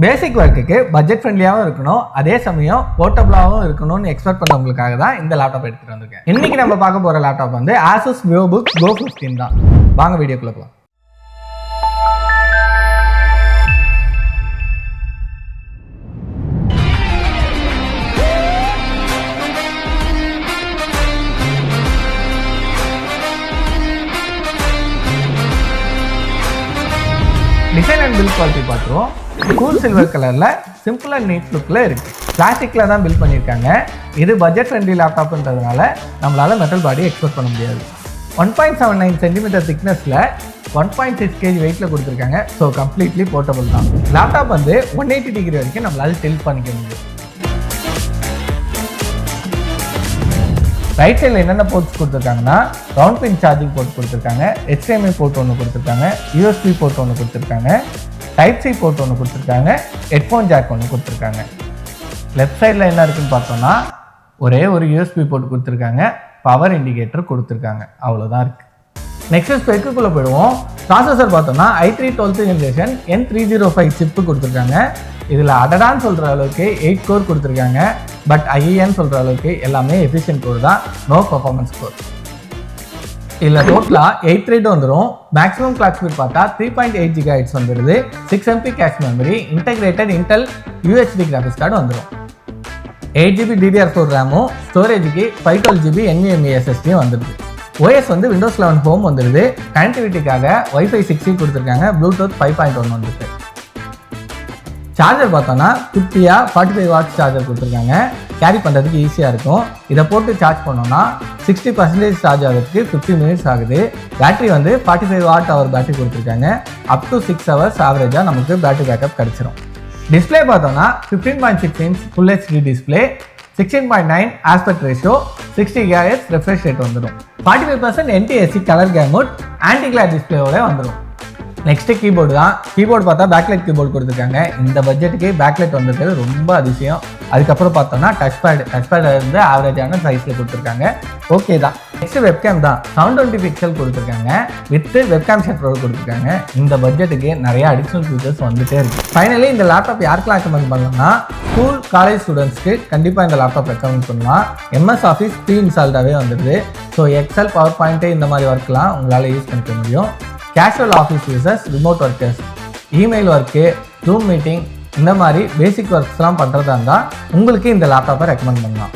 பேசிக் ஒர்க்குக்கு பட்ஜெட் ஃப்ரெண்ட்லியாகவும் இருக்கணும், அதே சமயம் போர்ட்டபிளாகவும் இருக்கணும்னு எக்ஸ்பெக்ட் பண்ணவங்களுக்காக தான் இந்த லேப்டாப் எடுத்துகிட்டு வந்திருக்கேன். இன்னைக்கு நம்ம பார்க்க போகிற லேப்டாப் வந்து ASUS Vivobook Go 15 தான். வாங்க வீடியோக்குள்ள போகலாம். டிசைன் அண்ட் பில்ட் குவாலிட்டி பார்த்துருவோம். கூல் சில்வர் கலரில் சிம்பிள் அண்ட் நீட் லுக்கில் இருக்குது. பிளாஸ்டிக்கில் தான் பில்ட் பண்ணியிருக்காங்க. இது பட்ஜெட் ஃப்ரெண்ட்லி லேப்டாப்ன்றதுனால நம்மளால் மெட்டல் பாடி எக்ஸ்பெக்ட் பண்ண முடியாது. 1.79 சென்டிமீட்டர் திக்னஸில் 1.6 kg வெயிட்டில் கொடுத்துருக்காங்க. ஸோ கம்ப்ளீட்லி போர்ட்டபிள் தான். லேப்டாப் வந்து 180 டிகிரி வரைக்கும் நம்மளால் டில்ட் பண்ணிக்க முடியும். ரைட் சைடில் என்னென்ன போர்ட்ஸ் கொடுத்துருக்காங்கன்னா ரவுண்ட் பின் சார்ஜிங் போர்ட் கொடுத்துருக்காங்க, HDMI போர்ட் ஒன்று கொடுத்துருக்காங்க, USB போர்ட் ஒன்று கொடுத்துருக்காங்க, டைப் சி போர்ட் ஒன்று கொடுத்துருக்காங்க, ஹெட்ஃபோன் ஜாக் ஒன்று கொடுத்துருக்காங்க. லெஃப்ட் சைடில் என்ன இருக்குன்னு பார்த்தோம்னா ஒரே ஒரு USB போர்ட் கொடுத்துருக்காங்க, பவர் இண்டிகேட்டர் கொடுத்துருக்காங்க, அவ்வளோதான் இருக்குது. நெக்ஸ்ட் ஸ்பெக்குள்ளே போயிடுவோம். ப்ராசஸர் பார்த்தோம்னா i3 Gen N305 சிப்பு கொடுத்துருக்காங்க. இதில் அடடான்னு சொல்கிற அளவுக்கு 8 கோர் கொடுத்துருக்காங்க. பட் IEN சொல்கிற அளவுக்கு எல்லாமே எஃபிஷியன்ட் கோர் தான், நோ பர்ஃபார்மன்ஸ் கோர். இதில் டோட்டலாக 8 த்ரெட் வந்துடும். மேக்ஸிமம் கிளாக் ஸ்பீட் பார்த்தா 3.8 GHz வந்துடுது. 6 MB cache memory, integrated Intel UHD graphics card வந்துடும். 8 GB DDR4 ரேமும் ஸ்டோரேஜுக்கு 512 GB NVMe SSDயும் வந்துடுது. OS வந்து Windows 11 ஹோம் வந்துடுது. கனெக்டிவிட்டிக்காக Wi-Fi 6E கொடுத்துருக்காங்க, Bluetooth 5.1 வந்துருக்கு. சார்ஜர் பார்த்தோன்னா குட்டியாக 45 வாட்ஸ் சார்ஜர் கொடுத்துருக்காங்க. கேரி பண்ணுறதுக்கு ஈஸியாக இருக்கும். இதை போட்டு சார்ஜ் பண்ணோன்னா 60% சார்ஜ் ஆகிறதுக்கு 50 மினிட்ஸ் ஆகுது. பேட்டரி வந்து 45 வாட் ஹவர் பேட்டரி கொடுத்துருக்காங்க. அப் டு 6 ஹவர்ஸ் ஆவரேஜாக நமக்கு பேட்டரி பேக்கப் கிடச்சிரும். டிஸ்பிளே பார்த்தோன்னா 15.6 inch Full HD display, 16.9 aspect ratio, 60 Hz refresh rate வந்துடும். 45% NTSC கலர் கேமோட் ஆன்டி கிளார் டிஸ்பிளேயோட வந்துடும். நெக்ஸ்ட்டு கீபோர்டு தான். கீபோர்டு பார்த்தா பேக்லைட் கீபோர்டு கொடுத்துருக்காங்க. இந்த பட்ஜெட்டுக்கு பேக்லைட் வந்துருக்கிறது ரொம்ப அதிசயம். அதுக்கப்புறம் பார்த்தோம்னா டச் பேட் வந்து ஆவரேஜான ப்ரைஸில் கொடுத்துருக்காங்க, ஓகே தான். நெக்ஸ்ட்டு வெப்கேம் தான். 720 பிக்சல் கொடுத்துருக்காங்க, வித்து வெப்கேம் ஷட்டரோடு கொடுத்துருக்காங்க. இந்த பட்ஜெட்டுக்கு நிறைய அடிஷ்னல் ஃபீச்சர்ஸ் வந்துட்டே இருக்குது. ஃபைனலி இந்த லேப்டாப் யாருக்கெல்லாம் ரெக்கமெண்ட் பண்ணலாம்னா ஸ்கூல் காலேஜ் ஸ்டூடெண்ட்ஸ்க்கு கண்டிப்பாக இந்த லேப்டாப் ரெக்கமெண்ட் பண்ணலாம். MS ஆஃபீஸ் ப்ரீ இன்ஸ்டால்டாகவே வந்துடுது. ஸோ எக்ஸல், பவர் பாயிண்ட்டு இந்த மாதிரி ஒர்க்லாம் உங்களால் யூஸ் பண்ணிக்க முடியும். Casual office users, remote workers, email work, zoom meeting இந்த மாதிரி பேசிக் ஒர்க்ஸ்லாம் பண்ணுறதா இருந்தால் உங்களுக்கு இந்த லேப்டாப்பை ரெக்கமெண்ட் பண்ணலாம்.